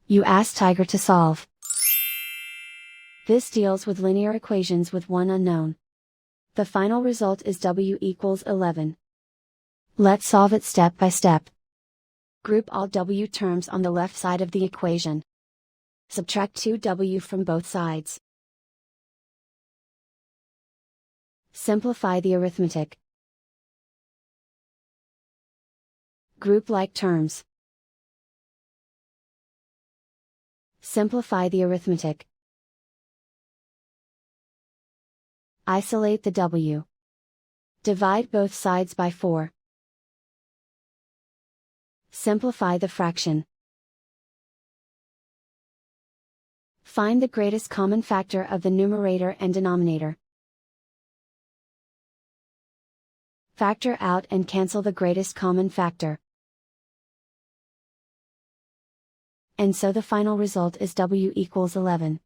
You ask Tiger to solve. This deals with linear equations with one unknown. The final result is w equals 11. Let's solve it step by step. Group all w terms on the left side of the equation. Subtract 2w from both sides. Simplify the arithmetic. Group like terms. Simplify the arithmetic. Isolate the w. Divide both sides by 4. Simplify the fraction. Find the greatest common factor of the numerator and denominator. Factor out and cancel the greatest common factor. And so the final result is w equals 11.